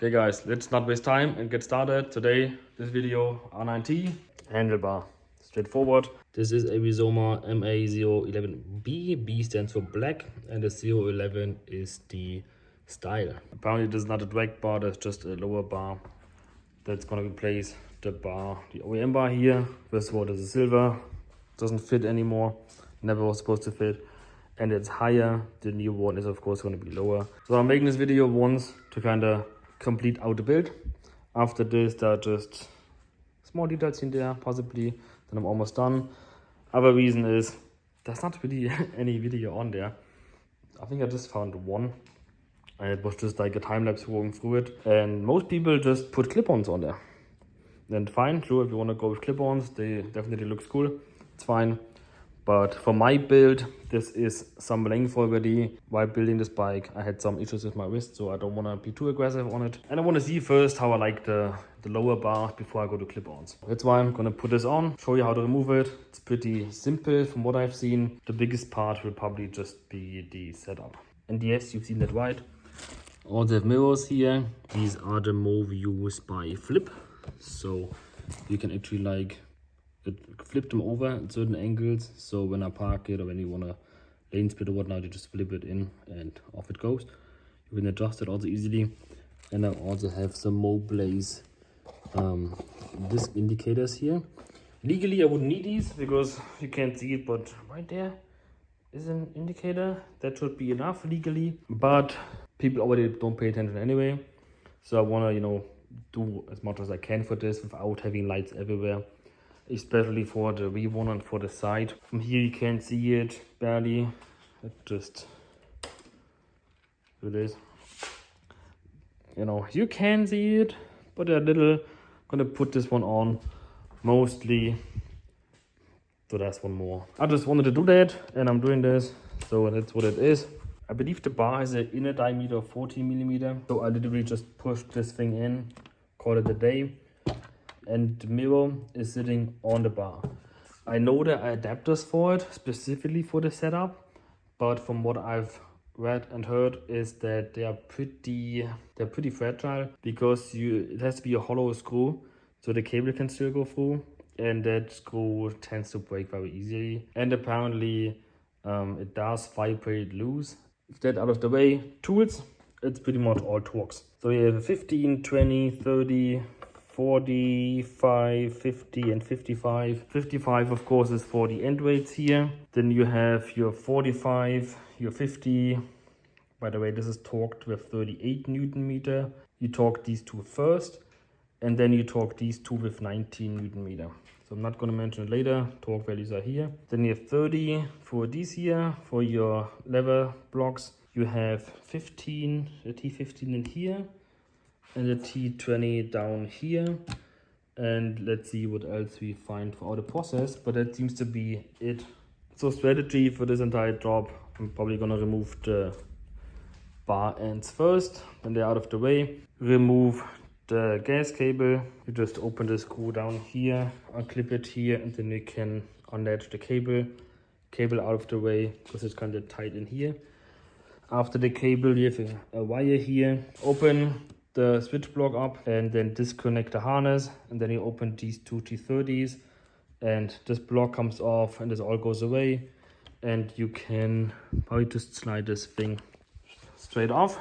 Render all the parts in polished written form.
Okay guys, let's not waste time and get started. Today, this video, R9T, handlebar. Straightforward. This is a Rizoma MA011B. B stands for black and the 011 is the style. Apparently this is not a drag bar, that's just a lower bar that's gonna replace the bar, the OEM bar here. First of all, this is silver, doesn't fit anymore, never was supposed to fit. And it's higher, the new one is of course gonna be lower. So I'm making this video once to kind of complete out the build. After this, there are just small details in there, possibly, then I'm almost done. Other reason is, there's not really any video on there. I think I just found one, and it was just like a time-lapse going through it. And most people just put clip-ons on there. Then fine, sure, if you want to go with clip-ons, they definitely looks cool, it's fine. But for my build, this is some length already. While building this bike, I had some issues with my wrist, so I don't want to be too aggressive on it. And I want to see first how I like the lower bar before I go to clip-ons. That's why I'm going to put this on, show you how to remove it. It's pretty simple from what I've seen. The biggest part will probably just be the setup. And yes, you've seen that right. All the mirrors here, these are the more used by Flip. So you can actually like flip them over at certain angles, so when I park it or when you want to lane split or whatnot, you just flip it in and off it goes. You can adjust it also easily. And I also have some Moblaze disc indicators here. Legally I wouldn't need these because you can't see it, but right there is an indicator that should be enough legally, but people already don't pay attention anyway. So I want to, you know, do as much as I can for this without having lights everywhere, especially for the V1 and for the side. From here you can't see it barely. It just, it is, you know, you can see it, but a little. I'm gonna put this one on mostly, so that's one more. I just wanted to do that and I'm doing this, so that's what it is. I believe the bar has an inner diameter of 40 millimeter, so I literally just pushed this thing in, call it a day. And the mirror is sitting on the bar. I know there are adapters for it, specifically for the setup, but from what I've read and heard is that they're pretty fragile, because it has to be a hollow screw, so the cable can still go through, and that screw tends to break very easily. And apparently it does vibrate loose. If that out of the way, tools, it's pretty much all Torx. So you have a 15, 20, 30, 45, 50 and 55. 55 of course is for the end weights here. Then you have your 45, your 50. By the way, this is torqued with 38 Newton meter. You torque these two first, and then you torque these two with 19 Newton meter. So I'm not going to mention it later, torque values are here. Then you have 30 for these here, for your lever blocks. You have 15, a T15 in here, and a T20 down here. And let's see what else we find for the process, but that seems to be it. So strategy for this entire job, I'm probably gonna remove the bar ends first, then they're out of the way. Remove the gas cable. You just open the screw down here, unclip it here, and then you can unlatch the cable out of the way, because it's kind of tight in here. After the cable, you have a wire here. Open the switch block up and then disconnect the harness, and then you open these two T30s and this block comes off and this all goes away, and you can probably just slide this thing straight off.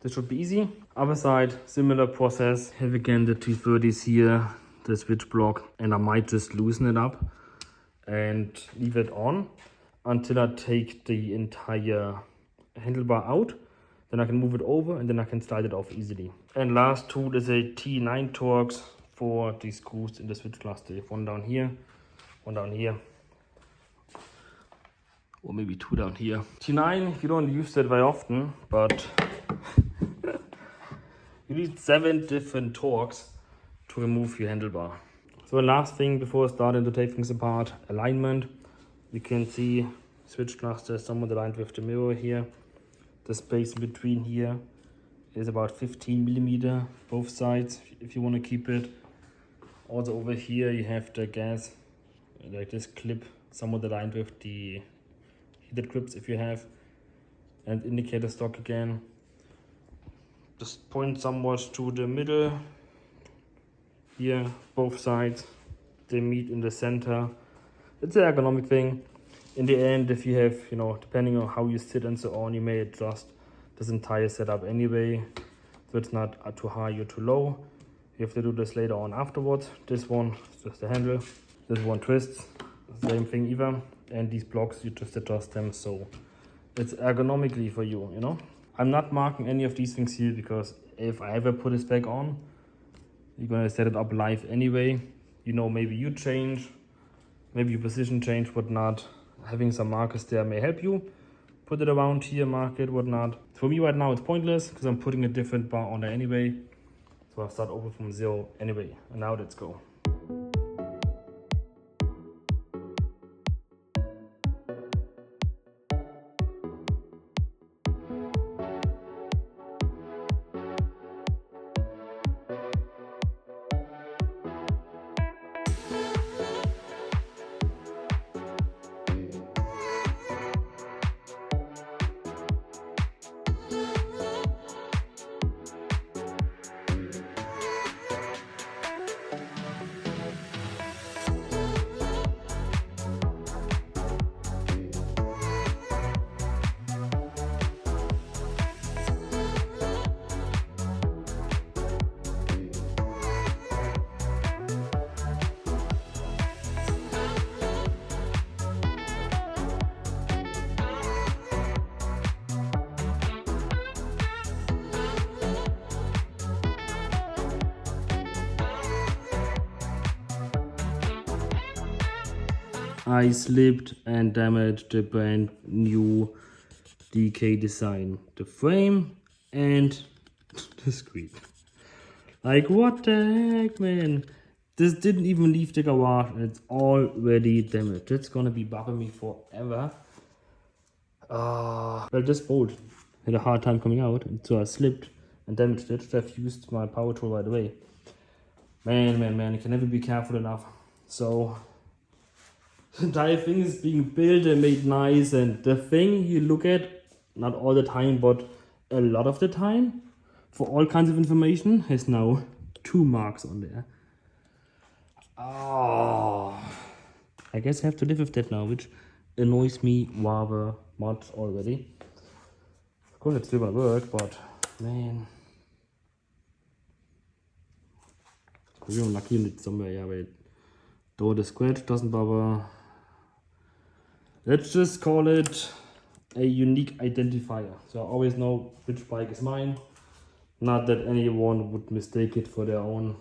This should be easy. Other side, similar process. Have again the T30s here, the switch block, and I might just loosen it up and leave it on until I take the entire handlebar out. Then I can move it over and then I can slide it off easily. And last tool is a T9 Torx for the screws in the switch cluster. You have one down here, one down here, or maybe two down here. T9, you don't use that very often, but you need 7 different Torx to remove your handlebar. So the last thing before starting to take things apart, alignment. You can see switch cluster somewhat aligned with the mirror here. The space in between here is about 15 millimeter, both sides, if you want to keep it. Also over here you have the gas, like this clip, somewhat aligned with the heated grips if you have. And indicator stock again. Just point somewhat to the middle. Here, both sides, they meet in the center. It's an ergonomic thing. In the end, if you have, you know, depending on how you sit and so on, you may adjust this entire setup anyway, so it's not too high or too low. You have to do this later on afterwards. This one is just the handle. This one twists, same thing either. And these blocks, you just adjust them so it's ergonomically for you, you know. I'm not marking any of these things here because if I ever put this back on, you're gonna set it up live anyway. You know, maybe you change, maybe your position change, whatnot. Having some markers there may help you. Put it around here, mark it, whatnot. For me right now, it's pointless because I'm putting a different bar on there anyway. So I'll start over from 0 anyway. And now let's go. I slipped and damaged the brand new DK design, the frame and the screen. Like, what the heck, man? This didn't even leave the garage and it's already damaged. It's gonna be bugging me forever. Well, this bolt had a hard time coming out, and so I slipped and damaged it. So I've used my power tool right away. Man, you can never be careful enough. So the entire thing is being built and made nice, and the thing you look at, not all the time, but a lot of the time, for all kinds of information, has now 2 marks on there. Oh, I guess I have to live with that now, which annoys me rather much already. Of course it's still gonna work, but man. We're lucky in it somewhere, yeah, wait. Though the scratch doesn't bother. Let's just call it a unique identifier. So I always know which bike is mine. Not that anyone would mistake it for their own.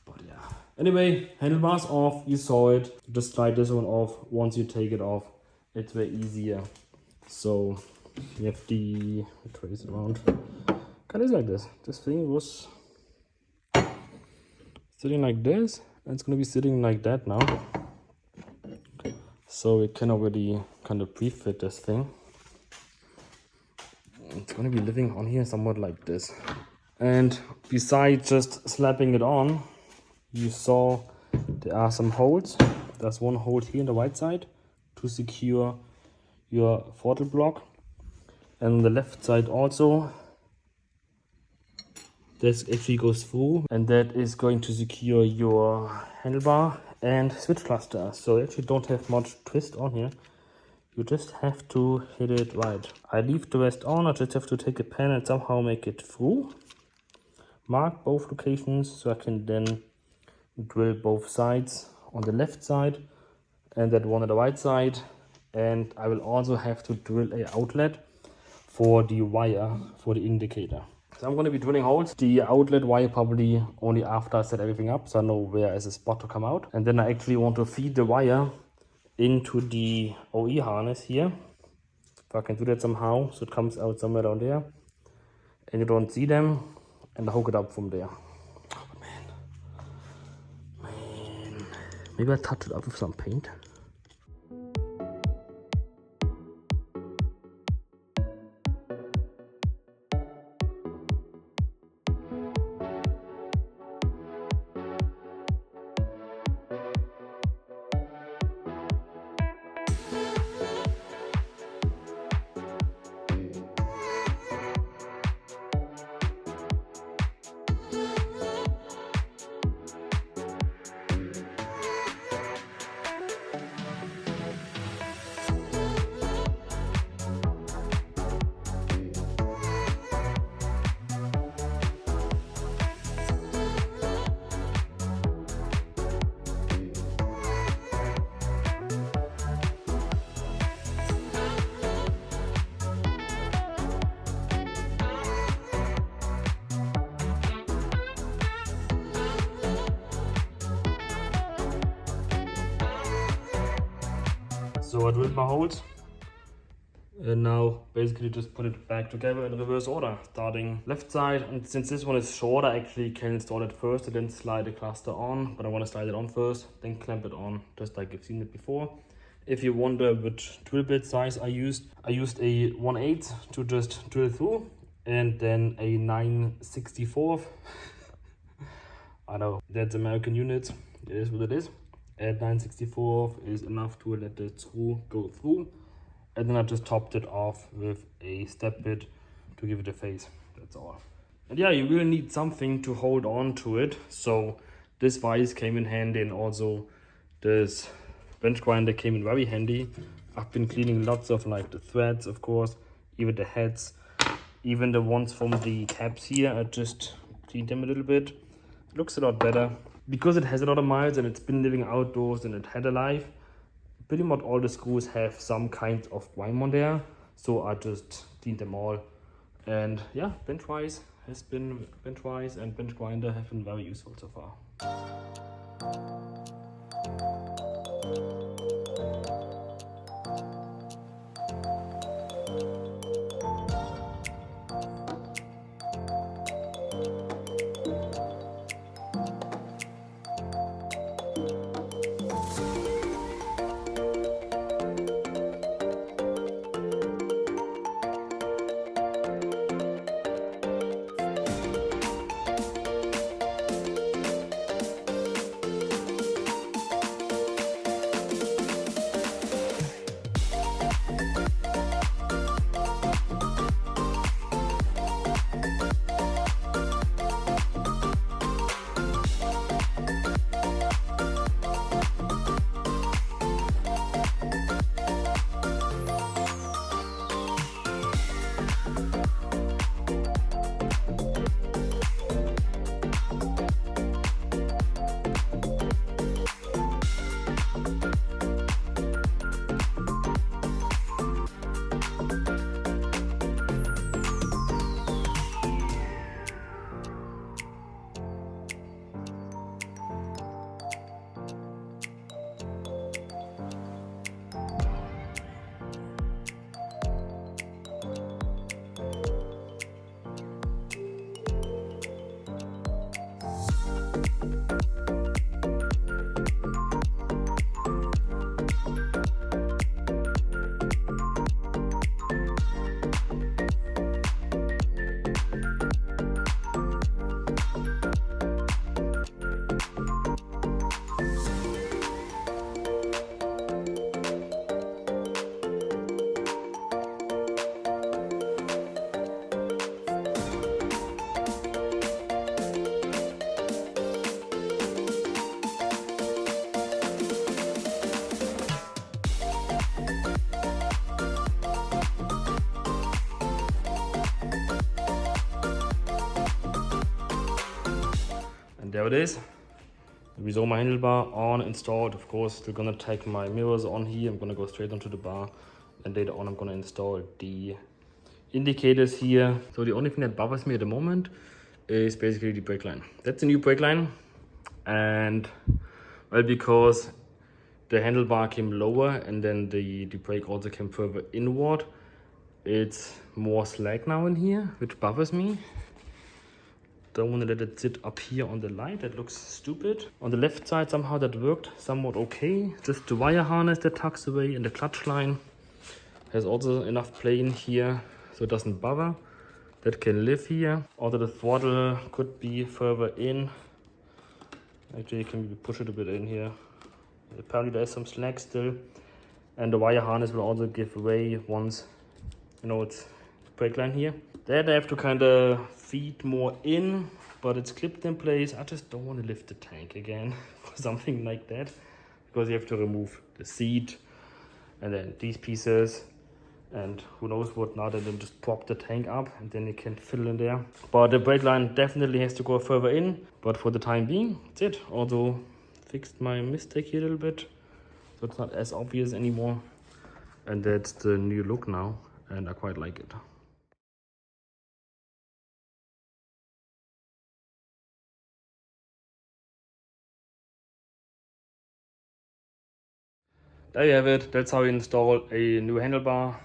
But yeah. Anyway, handlebars off, you saw it. Just slide this one off. Once you take it off, it's way easier. So you have the trace it around. Kind of like this. This thing was sitting like this, and it's gonna be sitting like that now. So we can already kind of pre-fit this thing. It's gonna be living on here somewhat like this. And besides just slapping it on, you saw there are some holes. There's one hole here on the right side to secure your throttle block. And on the left side also, this actually goes through, and that is going to secure your handlebar and switch cluster. So you actually don't have much twist on here. You just have to hit it right. I leave the rest on. I just have to take a pen and somehow make it through. Mark both locations so I can then drill both sides on the left side and that one on the right side. And I will also have to drill an outlet for the wire for the indicator. So I'm going to be drilling holes. The outlet wire probably only after I set everything up, so I know where is a spot to come out. And then I actually want to feed the wire into the OE harness here. If I can do that somehow, so it comes out somewhere down there and you don't see them, and I hook it up from there. Oh, man. Maybe I touch it up with some paint. So I drilled my holes and now basically just put it back together in reverse order, starting left side. And since this one is short, I actually can install it first and then slide the cluster on, but I want to slide it on first, then clamp it on, just like you've seen it before. If you wonder which drill bit size I used a 1/8 to just drill through, and then a 9/64. I know that's American units, it is what it is. And 9/64 is enough to let the screw go through. And then I just topped it off with a step bit to give it a face, that's all. And yeah, you really need something to hold on to it. So this vise came in handy, and also this bench grinder came in very handy. I've been cleaning lots of like the threads, of course, even the heads, even the ones from the caps here. I just cleaned them a little bit. It looks a lot better because it has a lot of miles and it's been living outdoors and it had a life. Pretty much all the screws have some kind of grime on there, so I just cleaned them all. And yeah, bench vise and bench grinder have been very useful so far. There it is, the Rizoma Handlebar on, installed. Of course, still gonna take my mirrors on here. I'm gonna go straight onto the bar, and later on I'm gonna install the indicators here. So the only thing that bothers me at the moment is basically the brake line. That's a new brake line, and well, because the handlebar came lower and then the brake also came further inward, it's more slack now in here, which bothers me. Don't want to let it sit up here on the light, that looks stupid. On the left side somehow that worked somewhat okay. Just the wire harness that tucks away, and the clutch line has also enough play in here so it doesn't bother. That can live here. Although the throttle could be further in. Actually you can push it a bit in here. Apparently there's some slack still. And the wire harness will also give way once, you know, it's brake line here. That I have to kind of feed more in, but it's clipped in place. I just don't want to lift the tank again for something like that, because you have to remove the seat and then these pieces and who knows what not, and then just prop the tank up and then you can fill in there. But the brake line definitely has to go further in, but for the time being, that's it. Also fixed my mistake here a little bit, so it's not as obvious anymore. And that's the new look now, and I quite like it. there you have it. That's how you install a new handlebar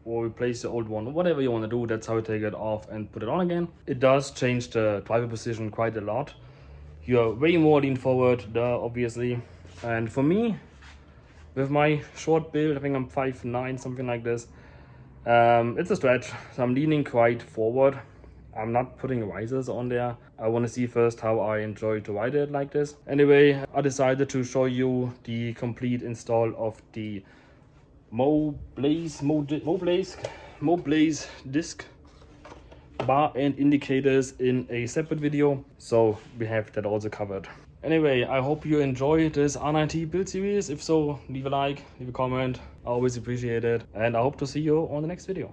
or replace the old one, whatever you want to do. That's how you take it off and put it on again. It does change the driver position quite a lot. You're way more lean forward, obviously. And for me, with my short build, I think I'm 5'9", something like this, it's a stretch, so I'm leaning quite forward. I'm not putting risers on there. I want to see first how I enjoy to ride it like this. Anyway, I decided to show you the complete install of the MoBlaze disc bar and indicators in a separate video, so we have that also covered. Anyway, I hope you enjoy this R9T build series. If so, leave a like, leave a comment. I always appreciate it, and I hope to see you on the next video.